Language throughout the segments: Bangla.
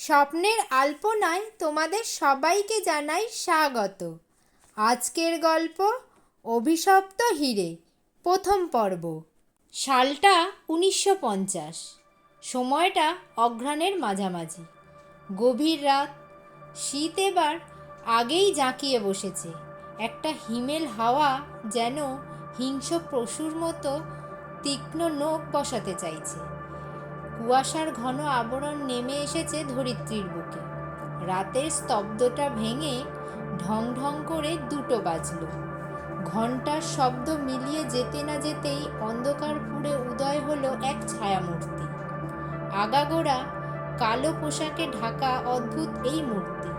স্বপ্নের আলপনায় তোমাদের সবাইকে জানাই স্বাগত। আজকের গল্প অভিশপ্ত হিরে, প্রথম পর্ব। সালটা 1950। সময়টা অঘ্রাণের মাঝামাঝি। গভীর রাত। শীত এবার আগেই জাঁকিয়ে বসেছে। একটা হিমেল হাওয়া যেন হিংস্র পশুর মতো তীক্ষ্ণ নখ বসাতে চাইছে। কুয়াশার ঘন আবরণ নেমে এসেছে ধরিত্রীর বুকে। রাতের স্তব্ধতা ভেঙে ঢং ঢং করে 2টো বাজল। ঘণ্টার শব্দ মিলিয়ে যেতে না যেতেই অন্ধকার পুড়ে উদয় হলো এক ছায়ামূর্তি। আগাগোড়া কালো পোশাকে ঢাকা অদ্ভুত এই মূর্তি।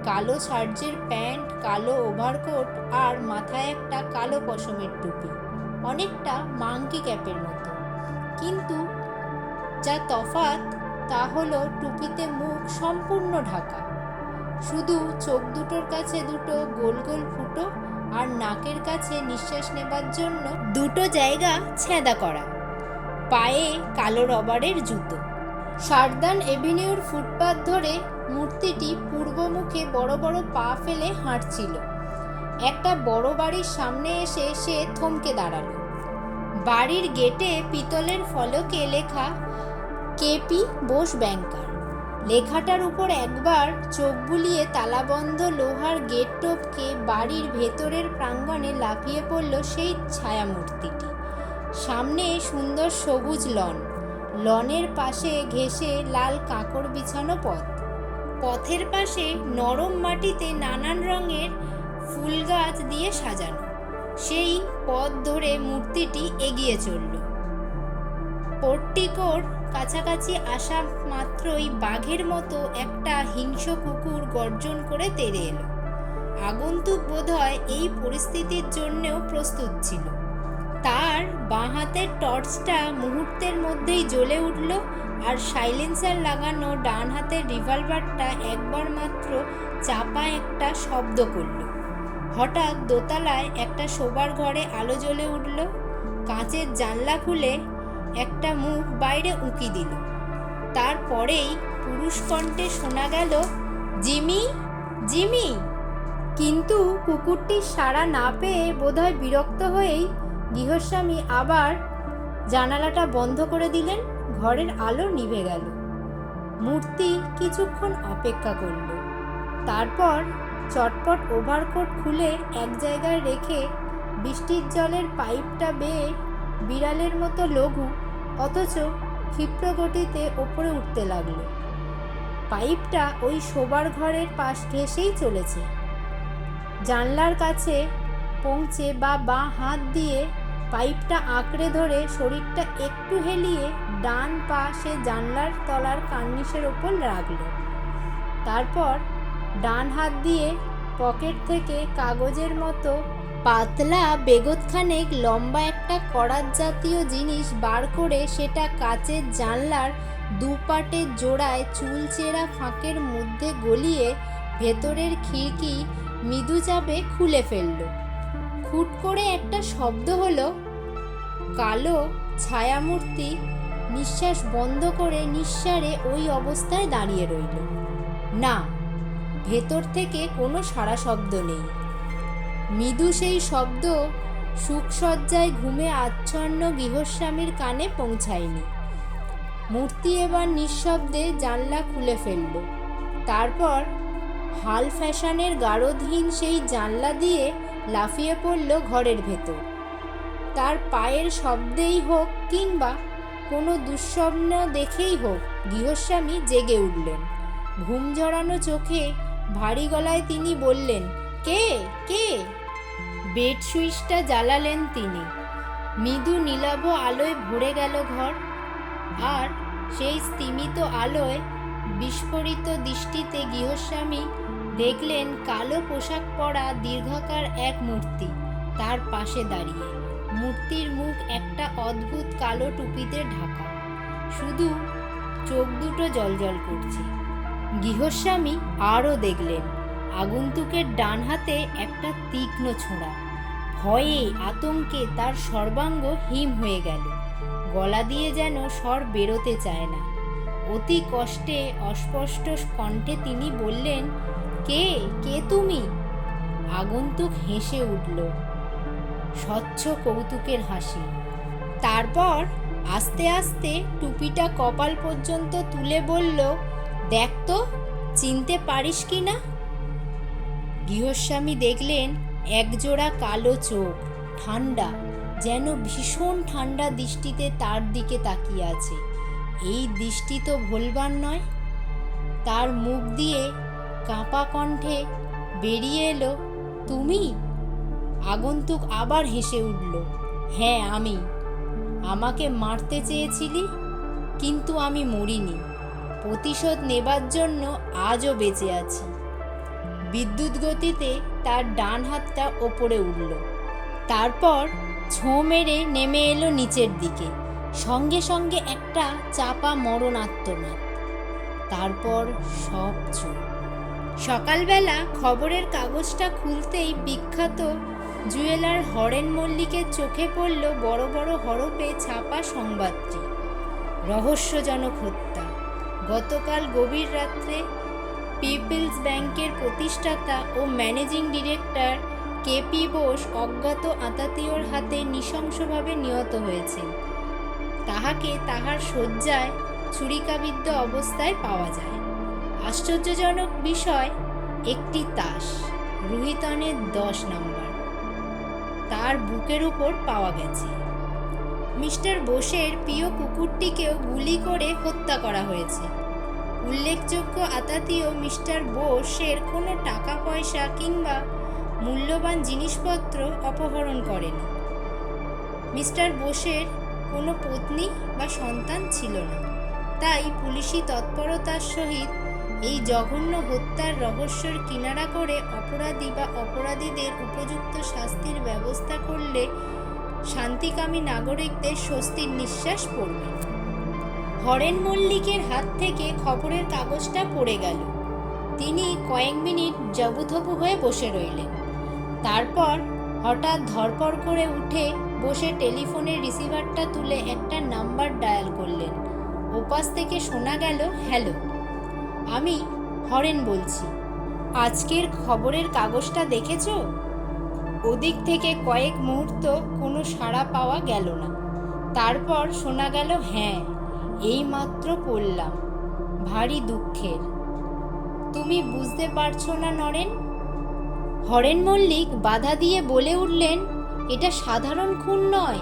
কালো সার্জের প্যান্ট, কালো ওভারকোট আর মাথায় একটা কালো পশমের টুপি, অনেকটা মাংকি ক্যাপের মতো। কিন্তু যা তফাৎ তা হলো টুপিতে মুখ সম্পূর্ণ ঢাকা। শুধু চোখ দুটোর কাছে 2টো গোল গোল ফুটো আর নাকের কাছে নিঃশ্বাস নেবার জন্য 2টো জায়গা ছেঁদা করা। পায়ে কালো রবারের জুতো। সারদান এভিনিউর ফুটপাত ধরে মূর্তিটি পূর্বমুখে বড় বড় পা ফেলে হাঁটছিল। একটা বড় বাড়ির সামনে এসে সে থমকে দাঁড়ালো। বাড়ির গেটে পিতলের ফলকে লেখা কেপি বোস ব্যাংকার। লেখাটার উপর একবার চোখ বুলিয়ে তালাবন্ধ লোহার গেট টপকে বাড়ির ভেতরের প্রাঙ্গণে লাফিয়ে পড়ল সেই ছায়ামূর্তিটি। সামনে সুন্দর সবুজ লন। লনের পাশে ঘেঁষে লাল কাঁকড় বিছানো পথ। পথের পাশে নরম মাটিতে নানান রঙের ফুল গাছ দিয়ে সাজানো। সেই পথ ধরে মূর্তিটি এগিয়ে চলল। পোর্টিকোর কাছাকাছি আসা মাত্রই বাঘের মতো একটা হিংস্র কুকুর গর্জন করে তেড়ে এলো। আগন্তুক বোধহয় এই পরিস্থিতির জন্যেও প্রস্তুত ছিল। তার বাঁ হাতের টর্চটা মুহূর্তের মধ্যেই জ্বলে উঠল, আর সাইলেন্সার লাগানো ডান হাতের রিভলভারটা একবার মাত্র চাপা একটা শব্দ করল। হঠাৎ দোতলায় একটা শোবার ঘরে আলো জ্বলে উঠল। কাঁচের জানলা খুলে একটা মুখ বাইরে উঁকি দিল। তারপরেই পুরুষ কণ্ঠে শোনা গেল, জিমি, জিমি। কিন্তু কুকুরটির সাড়া না পেয়ে বোধহয় বিরক্ত হয়েই গৃহস্বামী আবার জানালাটা বন্ধ করে দিলেন। ঘরের আলো নিভে গেল। মূর্তি কিছুক্ষণ অপেক্ষা করল। তারপর চটপট ওভারকোট খুলে এক জায়গায় রেখে বৃষ্টির জলের পাইপটা বেয়ে বিড়ালের মতো লঘু অথচ ক্ষিপ্র গতিতে ওপরে উঠতে লাগলো। পাইপটা ওই শোবার ঘরের পাশ ঘেঁষেই চলেছে। জানলার কাছে পৌঁছে বাঁ হাত দিয়ে পাইপটা আঁকড়ে ধরে শরীরটা একটু হেলিয়ে ডান পা সে জানলার তলার কার্নিশের ওপর রাখল। তারপর ডান হাত দিয়ে পকেট থেকে কাগজের মতো পাতলা বেগতখানেক লম্বা একটা করাত জাতীয় জিনিস বার করে সেটা কাচের জানলার দুপাটের জোড়ায় চুলচেরা ফাঁকের মধ্যে গলিয়ে ভেতরের খিড়কি মৃদু চাপে খুলে ফেলল। খুট করে একটা শব্দ হলো। কালো ছায়ামূর্তি নিঃশ্বাস বন্ধ করে নিঃসাড়ে ওই অবস্থায় দাঁড়িয়ে রইল। না, ভেতর থেকে কোনো সাড়া শব্দ নেই। মৃদু সেই শব্দ সুখসজ্জায় ঘুমে আচ্ছন্ন গৃহস্বামীর কানে পৌঁছায়নি। মূর্তি এবার নিঃশব্দে জানলা খুলে ফেলল। তারপর হাল ফ্যাশনের গারদহীন সেই জানলা দিয়ে লাফিয়ে পড়ল ঘরের ভেতর। তার পায়ের শব্দেই হোক কিংবা কোনো দুঃস্বপ্ন দেখেই হোক গৃহস্বামী জেগে উঠলেন। ঘুম জড়ানো চোখে ভারী গলায় তিনি বললেন, কে কে? বেড সুইচটা জ্বালালেন তিনি। মৃদু নীলাভ আলোয় ভরে গেল ঘর। আর সেই স্তিমিত আলোয় বিস্ফোরিত দৃষ্টিতে গৃহস্বামী দেখলেন কালো পোশাক পরা দীর্ঘাকার এক মূর্তি তার পাশে দাঁড়িয়ে। মূর্তির মুখ একটা অদ্ভুত কালো টুপিতে ঢাকা, শুধু চোখ দুটো জ্বলজ্বল করছে। গৃহস্বামী আরও দেখলেন আগন্তুকের ডান হাতে একটা তীক্ষ্ণ ছোঁড়া। ভয়ে আতঙ্কে তার সর্বাঙ্গ হিম হয়ে গেল। গলা দিয়ে যেন স্বর বেরোতে চায় না। অতি কষ্টে অস্পষ্ট কণ্ঠে তিনি বললেন, কে কে তুমি? আগন্তুক হেসে উঠল, স্বচ্ছ কৌতুকের হাসি। তারপর আস্তে আস্তে টুপিটা কপাল পর্যন্ত তুলে বলল, দেখ তো চিনতে পারিস কি না? গৃহস্বামী দেখলেন একজোড়া কালো চোখ, ঠান্ডা, যেন ভীষণ ঠান্ডা দৃষ্টিতে তার দিকে তাকিয়ে আছে। এই দৃষ্টি তো ভোলবার নয়। তার মুখ দিয়ে কাঁপা কণ্ঠে বেরিয়ে এলো, তুমি? আগন্তুক আবার হেসে উঠল, হ্যাঁ আমি। আমাকে মারতে চেয়েছিলি, কিন্তু আমি মরিনি। প্রতিশোধ নেবার জন্য আজও বেঁচে আছি। বিদ্যুৎ গতিতে তার ডান হাতটা ওপরে উঠল, তারপর ছোঁ মেরে নেমে এলো নিচের দিকে। সঙ্গে সঙ্গে একটা চাপা মরণ আর্তনাদ। তারপর সব চুপ। সকালবেলা খবরের কাগজটা খুলতেই বিখ্যাত জুয়েলার হরেন মল্লিকের চোখে পড়ল বড় বড় হরফে ছাপা সংবাদটি, রহস্যজনক হত্যা। গতকাল গভীর রাত্রে পিপলস ব্যাংকের প্রতিষ্ঠাতা ও ম্যানেজিং ডিরেক্টর কেপি বোস অজ্ঞাত আতাতীয়র হাতে নৃশংসভাবে নিহত হয়েছেন। তাহাকে তাহার শয্যায় ছুরিকাবিদ্ধ অবস্থায় পাওয়া যায়। আশ্চর্যজনক বিষয়, একটি তাস, রুহিতনের 10 নম্বর, তার বুকের উপর পাওয়া গেছে। মিস্টার বোসের প্রিয় কুকুরটিকেও গুলি করে হত্যা করা হয়েছে। উল্লেখযোগ্য আতাতীয় মিস্টার বোসের কোনো টাকা পয়সা কিংবা মূল্যবান জিনিসপত্র অপহরণ করেনি। মিস্টার বোসের কোনো পত্নী বা সন্তান ছিল না, তাই পুলিশি তৎপরতার সহিত এই জঘন্য হত্যার রহস্যের কিনারা করে অপরাধী বা অপরাধীদের উপযুক্ত শাস্তির ব্যবস্থা করলে শান্তিকামী নাগরিকদের স্বস্তির নিঃশ্বাস পড়বে। হরেন মল্লিকের হাত থেকে খবরের কাগজটা পড়ে গেল। তিনি কয়েক মিনিট জবুথবু হয়ে বসে রইলেন। তারপর হঠাৎ ধরপড় করে উঠে বসে টেলিফোনের রিসিভারটা তুলে একটা নাম্বার ডায়াল করলেন। ওপাশ থেকে শোনা গেল, হ্যালো, আমি হরেন বলছি। আজকের খবরের কাগজটা দেখেছো? ওদিক থেকে কয়েক মুহূর্ত কোনো সাড়া পাওয়া গেল না। তারপর শোনা গেল, হ্যাঁ, এইমাত্র পড়লাম, ভারী দুঃখের। তুমি বুঝতে পারছো না নরেন? হরেন মল্লিক বাধা দিয়ে বলে উঠলেন, এটা সাধারণ খুন নয়।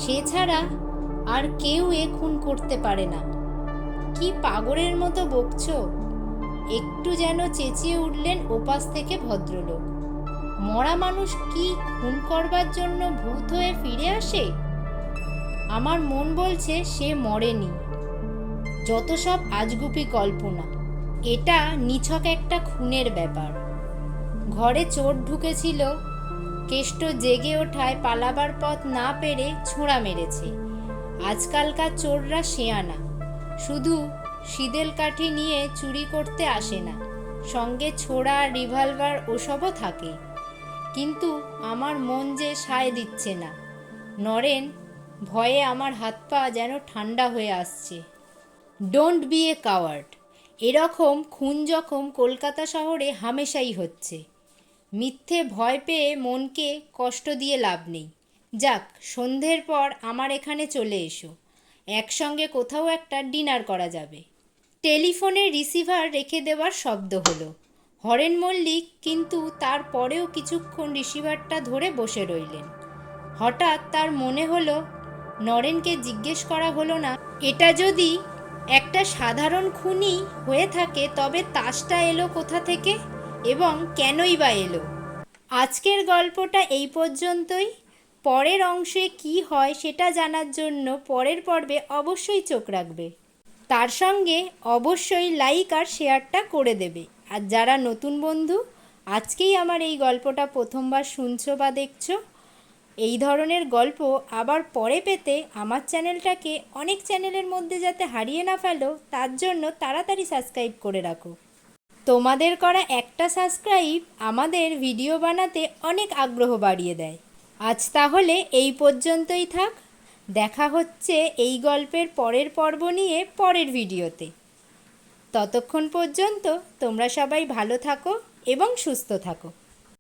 সে ছাড়া আর কেউ এ খুন করতে পারে না। কি পাগলের মতো বকছো? একটু যেন চেঁচিয়ে উঠলেন ওপাশ থেকে ভদ্রলোক। মরা মানুষ কি খুন করবার জন্য ভূত হয়ে ফিরে আসে? আমার মন বলছে সে মরেনি। যত সব আজগুবি কল্পনা। এটা নিছক একটা খুনের ব্যাপার। ঘরে চোর ঢুকেছিল, কেষ্ট জেগে ওঠায় পালাবার পথ না পেরে ছোঁড়া মেরেছে। আজকালকার চোররা শেয়ানা, শুধু সিদেল কাঠি নিয়ে চুরি করতে আসে না, সঙ্গে ছোড়া, রিভলভার ওসবও থাকে। কিন্তু আমার মন যে সায় দিচ্ছে না নরেন, ভয়ে আমার হাত পা যেন ঠান্ডা হয়ে আসছে। Don't B A coward. এরকম খুন যখন কলকাতা শহরে হামেশাই হচ্ছে। মিথ্যে ভয় পেয়ে মনকে কষ্ট দিয়ে লাভ নেই। যাক, সন্ধ্যের পর আমার এখানে চলে এসো, একসঙ্গে কোথাও একটা ডিনার করা যাবে। টেলিফোনের রিসিভার রেখে দেওয়ার শব্দ হলো। হরেন মল্লিক কিন্তু তারপরেও কিছুক্ষণ রিসিভারটা ধরে বসে রইলেন। হঠাৎ তার মনে হলো, নরেনকে জিজ্ঞেস করা হলো না, এটা যদি একটা সাধারণ খুনই হয়ে থাকে তবে তাসটা এলো কোথা থেকে এবং কেনই বা এলো? আজকের গল্পটা এই পর্যন্তই। পরের অংশে কি হয় সেটা জানার জন্য পরের পর্বে অবশ্যই চোখ রাখবে। তার সঙ্গে অবশ্যই লাইক আর শেয়ারটা করে দেবে। আর যারা নতুন বন্ধু, আজকেই আমার এই গল্পটা প্রথমবার শুনছো বা দেখছো, এই ধরনের গল্প আবার পরে পেতে আমার চ্যানেলটাকে অনেক চ্যানেলের মধ্যে যাতে হারিয়ে না ফেলো, তার জন্য তাড়াতাড়ি সাবস্ক্রাইব করে রাখো। তোমাদের করা একটা সাবস্ক্রাইব আমাদের ভিডিও বানাতে অনেক আগ্রহ বাড়িয়ে দেয়। আজ তাহলে এই পর্যন্তই থাক। দেখা হচ্ছে এই গল্পের পরের পর্ব নিয়ে পরের ভিডিওতে। ততক্ষণ পর্যন্ত তোমরা সবাই ভালো থাকো এবং সুস্থ থাকো।